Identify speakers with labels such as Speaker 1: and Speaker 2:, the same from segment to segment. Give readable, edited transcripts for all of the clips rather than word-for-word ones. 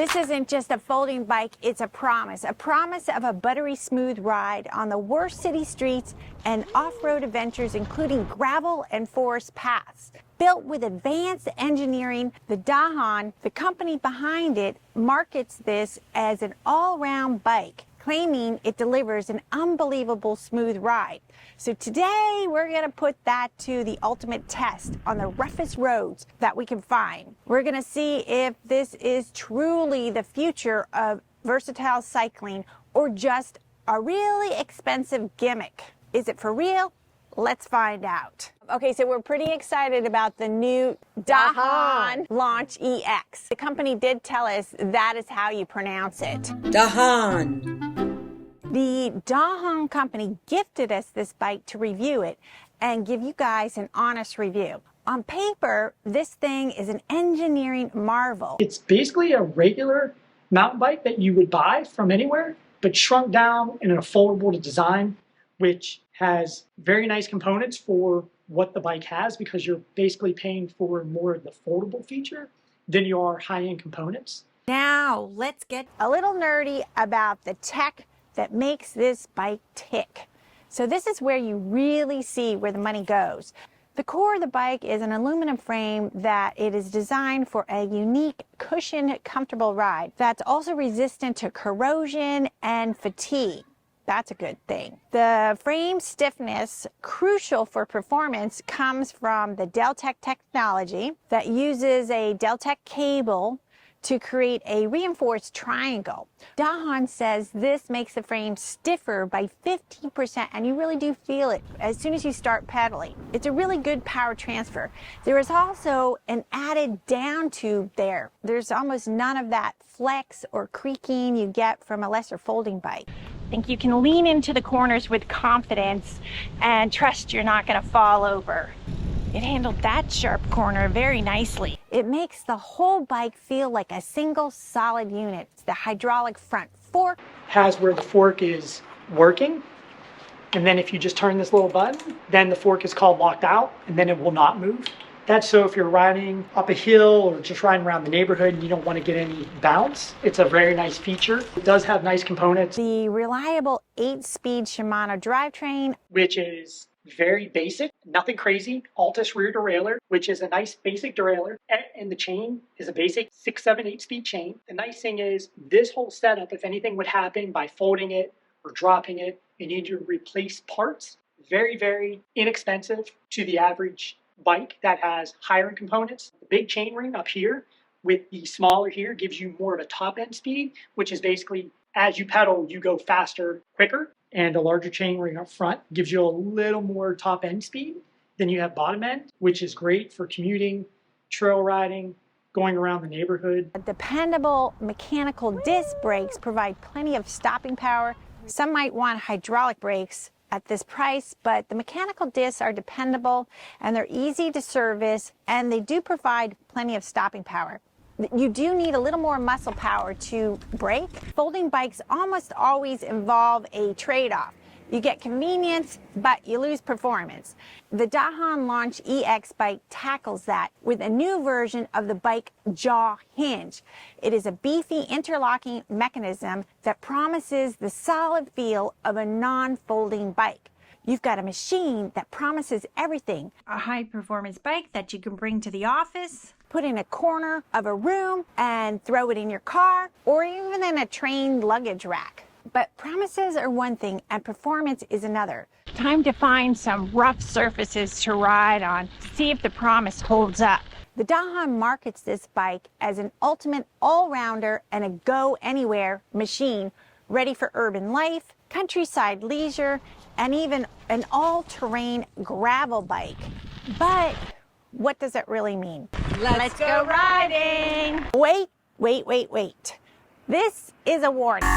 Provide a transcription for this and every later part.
Speaker 1: This isn't just a folding bike, it's a promise of a buttery smooth ride on the worst city streets and off-road adventures, including gravel and forest paths. Built with advanced engineering, the Dahon, the company behind it, markets this as an all-round bike, claiming it delivers an unbelievable smooth ride. So today we're going to put that to the ultimate test on the roughest roads that we can find. We're going to see if this is truly the future of versatile cycling or just a really expensive gimmick. Is it for real? Let's find out. Okay, so we're pretty excited about the new Dahon Launch EX. The company did tell us that is how you pronounce it.
Speaker 2: Dahon.
Speaker 1: The Dahon company gifted us this bike to review it and give you guys an honest review. On paper, this thing is an engineering marvel.
Speaker 3: It's basically a regular mountain bike that you would buy from anywhere, but shrunk down in an affordable design, which has very nice components for what the bike has, because you're basically paying for more of the foldable feature than you are high-end components.
Speaker 1: Now, let's get a little nerdy about the tech that makes this bike tick. So this is where you really see where the money goes. The core of the bike is an aluminum frame that it is designed for a unique, cushioned, comfortable ride that's also resistant to corrosion and fatigue. That's a good thing. The frame stiffness, crucial for performance, comes from the Deltech technology that uses a Deltech cable to create a reinforced triangle. Dahon says this makes the frame stiffer by 15%, and you really do feel it as soon as you start pedaling. It's a really good power transfer. There is also an added down tube there. There's almost none of that flex or creaking you get from a lesser folding bike. I think you can lean into the corners with confidence and trust you're not going to fall over. It handled that sharp corner very nicely. It makes the whole bike feel like a single solid unit. The hydraulic front fork
Speaker 3: Has where the fork is working, and then if you just turn this little button, then the fork is called locked out, and then it will not move. That's so if you're riding up a hill or just riding around the neighborhood and you don't want to get any bounce, it's a very nice feature. It does have nice components.
Speaker 1: the reliable 8-speed Shimano drivetrain,
Speaker 3: Which is very basic, nothing crazy. Altus rear derailleur, which is a nice basic derailleur, and the chain is a basic 6, 7, 8-speed chain. The nice thing is this whole setup, if anything would happen by folding it or dropping it, you need to replace parts. Very, very inexpensive to the average bike that has higher end components. The big chainring up here with the smaller here gives you more of a top end speed, which is basically as you pedal, you go faster, quicker. And a larger chainring up front gives you a little more top end speed than you have bottom end, which is great for commuting, trail riding, going around the neighborhood.
Speaker 1: dependable mechanical disc brakes provide plenty of stopping power. Some might want hydraulic brakes at this price, but the mechanical discs are dependable and they're easy to service, and they do provide plenty of stopping power. You do need a little more muscle power to brake. Folding bikes almost always involve a trade-off. You get convenience, but you lose performance. The Dahon Launch EX bike tackles that with a new version of the bike jaw hinge. It is a beefy interlocking mechanism that promises the solid feel of a non-folding bike. You've got a machine that promises everything. A high-performance bike that you can bring to the office, put in a corner of a room and throw it in your car, or even in a train luggage rack. But promises are one thing and performance is another. Time to find some rough surfaces to ride on to see if the promise holds up. The Dahon markets this bike as an ultimate all-rounder and a go-anywhere machine, ready for urban life, countryside leisure, and even an all-terrain gravel bike. But what does it really mean? Let's go riding! Wait. This is a warning.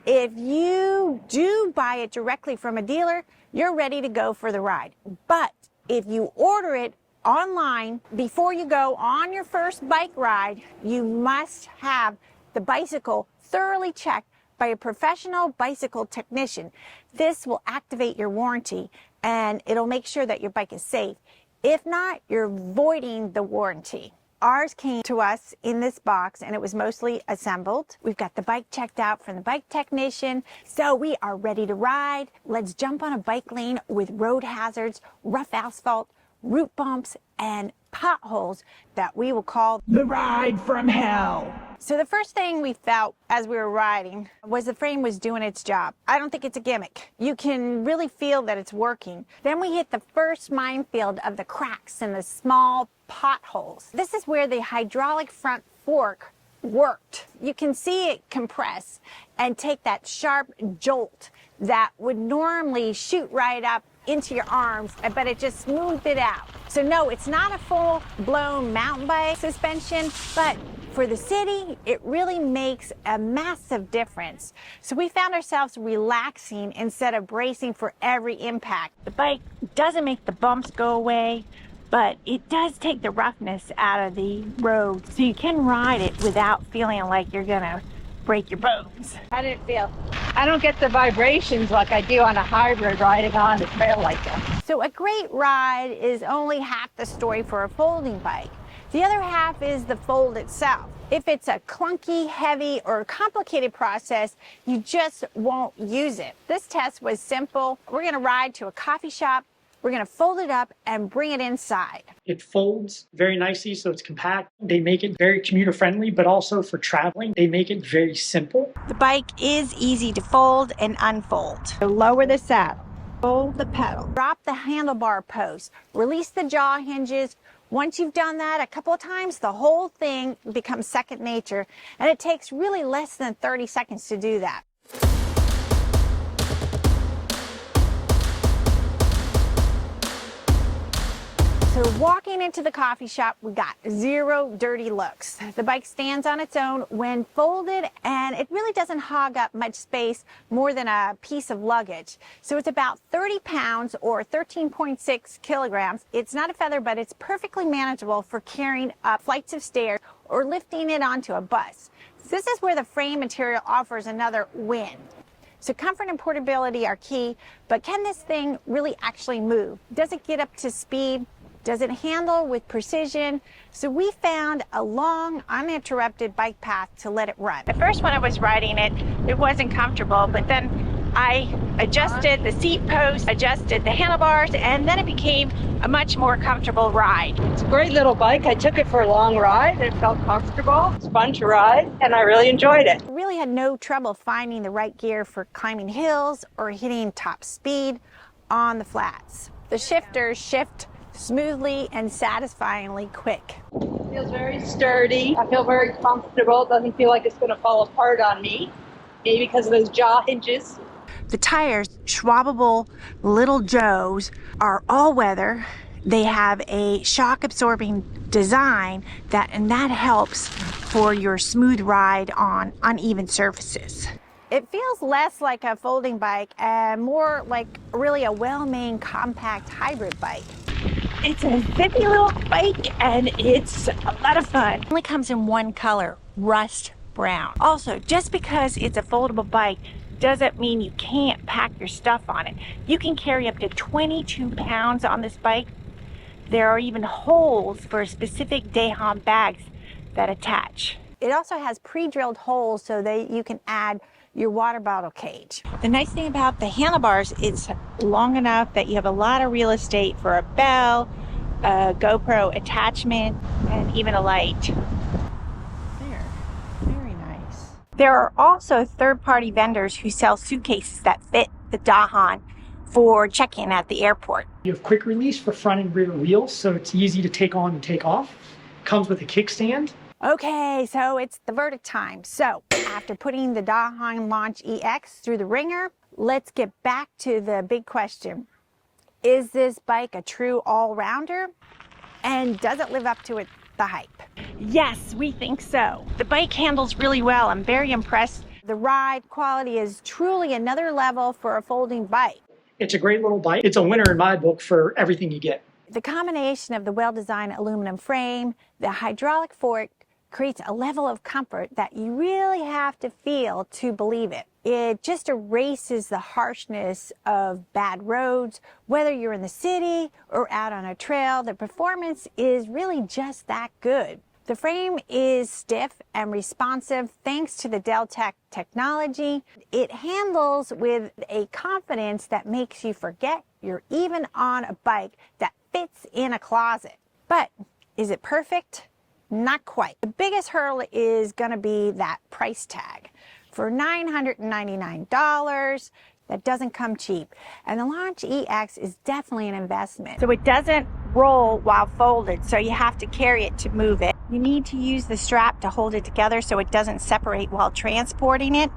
Speaker 1: If you do buy it directly from a dealer, you're ready to go for the ride. But if you order it online before you go on your first bike ride, you must have the bicycle thoroughly checked by a professional bicycle technician. This will activate your warranty and it'll make sure that your bike is safe. If not, you're voiding the warranty. Ours came to us in this box and it was mostly assembled. We've got the bike checked out from the bike technician, so we are ready to ride. Let's jump on a bike lane with road hazards, rough asphalt, root bumps, and potholes that we will call
Speaker 4: the ride from hell.
Speaker 1: So the first thing we felt as we were riding was the frame was doing its job. I don't think it's a gimmick. You can really feel that it's working. Then we hit the first minefield of the cracks and the small potholes. This is where the hydraulic front fork worked. You can see it compress and take that sharp jolt that would normally shoot right up into your arms, but it just smoothed it out. So no, it's not a full-blown mountain bike suspension, but for the city, it really makes a massive difference. So we found ourselves relaxing instead of bracing for every impact. The bike doesn't make the bumps go away, but it does take the roughness out of the road. So you can ride it without feeling like you're gonna break your bones. How did it feel?
Speaker 4: I don't get the vibrations like I do on a hybrid riding on the trail like that.
Speaker 1: So a great ride is only half the story for a folding bike. The other half is the fold itself. If it's a clunky, heavy, or complicated process, you just won't use it. This test was simple. We're gonna ride to a coffee shop, we're gonna fold it up and bring it inside.
Speaker 3: It folds very nicely, so it's compact. They make it very commuter friendly, but also for traveling, they make it very simple.
Speaker 1: The bike is easy to fold and unfold.
Speaker 4: So lower the saddle, fold the pedal.
Speaker 1: Drop the handlebar post, release the jaw hinges. Once you've done that a couple of times, the whole thing becomes second nature, and it takes really less than 30 seconds to do that. So walking into the coffee shop, we got zero dirty looks. The bike stands on its own when folded, and it really doesn't hog up much space more than a piece of luggage. So it's about 30 pounds or 13.6 kilograms. It's not a feather, but it's perfectly manageable for carrying up flights of stairs or lifting it onto a bus. This is where the frame material offers another win. So comfort and portability are key, but can this thing really actually move? Does it get up to speed? Does it handle with precision? So we found a long, uninterrupted bike path to let it run. At first when I was riding it, it wasn't comfortable, but then I adjusted the seat post, adjusted the handlebars, and then it became a much more comfortable ride.
Speaker 4: It's a great little bike. I took it for a long ride. It felt comfortable. It's fun to ride, and I really enjoyed it.
Speaker 1: I really had no trouble finding the right gear for climbing hills or hitting top speed on the flats. The shifters shift smoothly and satisfyingly quick.
Speaker 4: It feels very sturdy. I feel very comfortable. It doesn't feel like it's going to fall apart on me, maybe because of those jaw hinges.
Speaker 1: The tires, Schwabable Little Joes, are all weather. They have a shock absorbing design and that helps for your smooth ride on uneven surfaces. It feels less like a folding bike and more like really a well-made compact hybrid bike.
Speaker 4: It's a zippy little bike and it's a lot of fun.
Speaker 1: It only comes in one color, rust brown. Also, just because it's a foldable bike doesn't mean you can't pack your stuff on it. You can carry up to 22 pounds on this bike. There are even holes for specific Dahon bags that attach. It also has pre-drilled holes so that you can add your water bottle cage. The nice thing about the handlebars, it's long enough that you have a lot of real estate for a bell, a GoPro attachment, and even a light. There, very nice. There are also third-party vendors who sell suitcases that fit the Dahon for check-in at the airport.
Speaker 3: You have quick release for front and rear wheels, so it's easy to take on and take off. Comes with a kickstand.
Speaker 1: Okay, so it's the verdict time. So after putting the Dahon Launch EX through the ringer, let's get back to the big question. Is this bike a true all-rounder? And does it live up to the hype? Yes, we think so. The bike handles really well. I'm very impressed. The ride quality is truly another level for a folding bike.
Speaker 3: It's a great little bike. It's a winner in my book for everything you get.
Speaker 1: The combination of the well-designed aluminum frame, the hydraulic fork, creates a level of comfort that you really have to feel to believe it. It just erases the harshness of bad roads, whether you're in the city or out on a trail. The performance is really just that good. The frame is stiff and responsive thanks to the Deltech technology. It handles with a confidence that makes you forget you're even on a bike that fits in a closet. But is it perfect? Not quite. The biggest hurdle is going to be that price tag. For $999, that doesn't come cheap. And the Launch EX is definitely an investment. So it doesn't roll while folded, so you have to carry it to move it. You need to use the strap to hold it together so it doesn't separate while transporting it.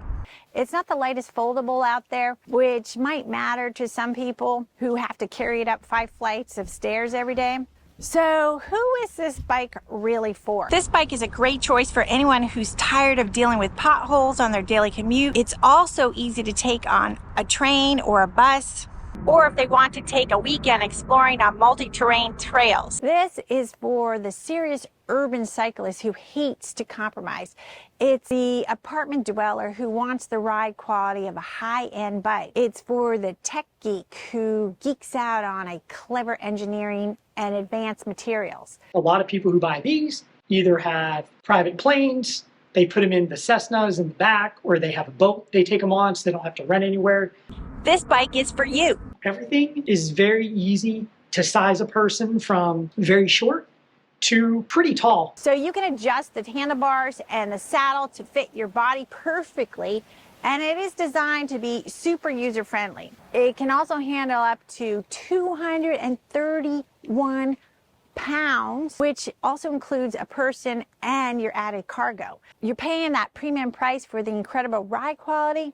Speaker 1: It's not the lightest foldable out there, which might matter to some people who have to carry it up 5 flights of stairs every day. So who is this bike really for? This bike is a great choice for anyone who's tired of dealing with potholes on their daily commute. It's also easy to take on a train or a bus, or if they want to take a weekend exploring on multi-terrain trails. This is for the serious urban cyclist who hates to compromise. It's the apartment dweller who wants the ride quality of a high-end bike. It's for the tech geek who geeks out on a clever engineering and advanced materials.
Speaker 3: A lot of people who buy these either have private planes, they put them in the Cessnas in the back, or they have a boat they take them on so they don't have to rent anywhere.
Speaker 1: This bike is for you.
Speaker 3: Everything is very easy to size a person from very short to pretty tall.
Speaker 1: So you can adjust the handlebars and the saddle to fit your body perfectly, and it is designed to be super user-friendly. It can also handle up to 231 pounds, which also includes a person and your added cargo. You're paying that premium price for the incredible ride quality,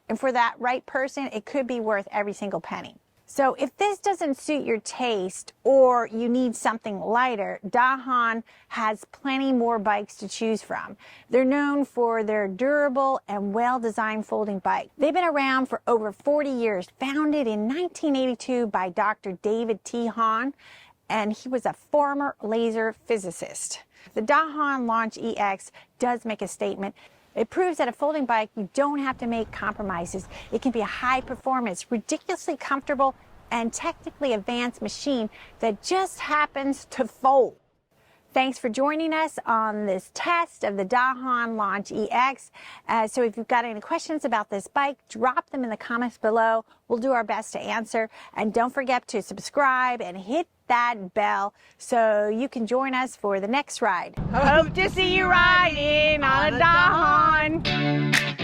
Speaker 1: and for that right person, it could be worth every single penny. So if this doesn't suit your taste or you need something lighter, Dahon has plenty more bikes to choose from. They're known for their durable and well-designed folding bike. They've been around for over 40 years, founded in 1982 by Dr. David T. Hahn, and he was a former laser physicist. The Dahon Launch EX does make a statement. It proves that a folding bike, you don't have to make compromises. It can be a high performance, ridiculously comfortable, and technically advanced machine that just happens to fold. Thanks for joining us on this test of the Dahon Launch EX. So if you've got any questions about this bike, drop them in the comments below. We'll do our best to answer. And don't forget to subscribe and hit that bell so you can join us for the next ride. Hope to see you riding on a Dahon.